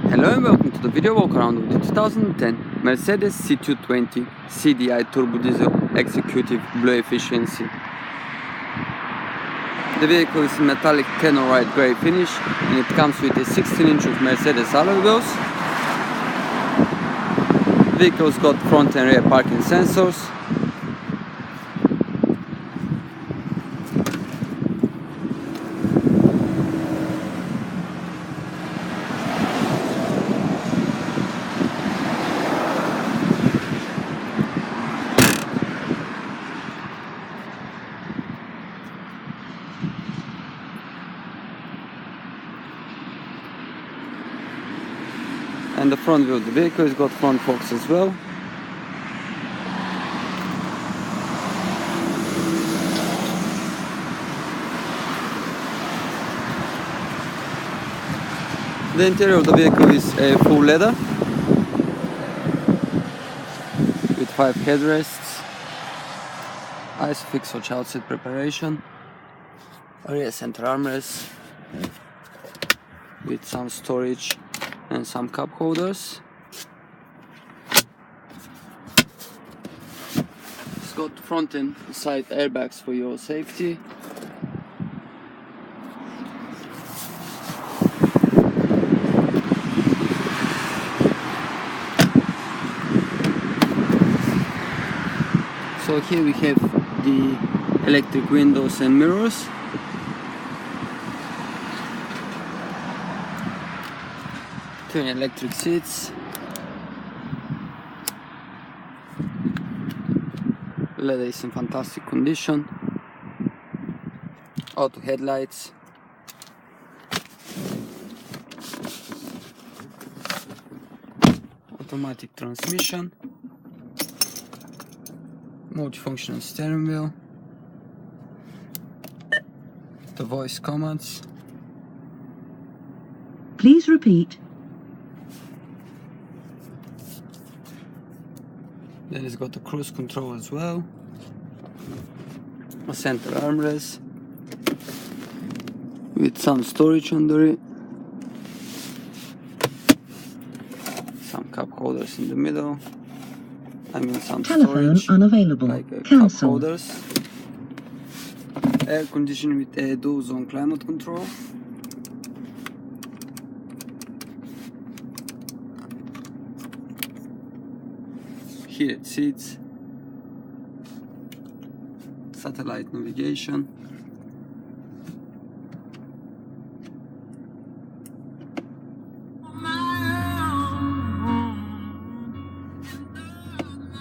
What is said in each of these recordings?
Hello and welcome to the video walk around of the 2010 Mercedes C220 CDI turbo diesel executive blue efficiency. The vehicle is in metallic tannerite grey finish and it comes with a 16-inch of Mercedes alloy wheels. The vehicle's got front and rear parking sensors. And the front wheel of the vehicle has got front forks as well. The interior of the vehicle is a full leather with 5 headrests, ISOFIX or child seat preparation, a rear center armrest with some storage and some cup holders. It's got front and side airbags for your safety. So here we have the electric windows and mirrors. Twin electric seats, leather is in fantastic condition, auto headlights, automatic transmission, multifunctional steering wheel, the voice commands. Please repeat. Then it's got the cruise control as well, a center armrest with some storage under it, some cup holders in the middle, some Telephone storage, unavailable. like cup Cancel. holders, air conditioning with a dual zone climate control. Heated seats, satellite navigation,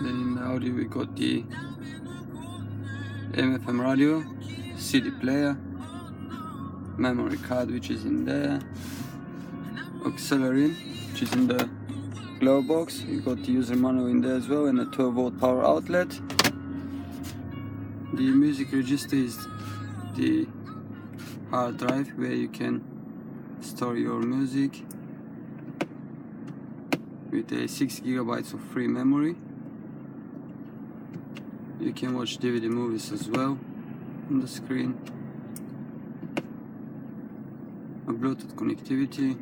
then in the audio we got the AM/FM radio, CD player, memory card which is in there, auxiliary which is in the glove box. You got the user manual in there as well and a 12-volt power outlet. The music register is the hard drive where you can store your music with a 6 GB of free memory. You can watch DVD movies as well on the screen. A Bluetooth connectivity.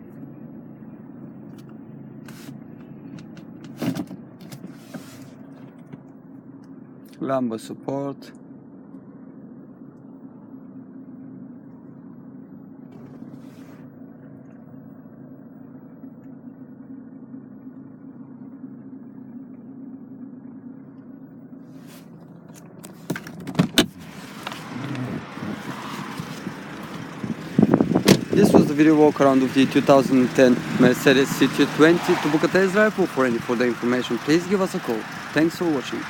Lumbar support, This was the video walk around of the 2010 Mercedes C220. To book a test drive or for any further information, please give us a call. Thanks for watching.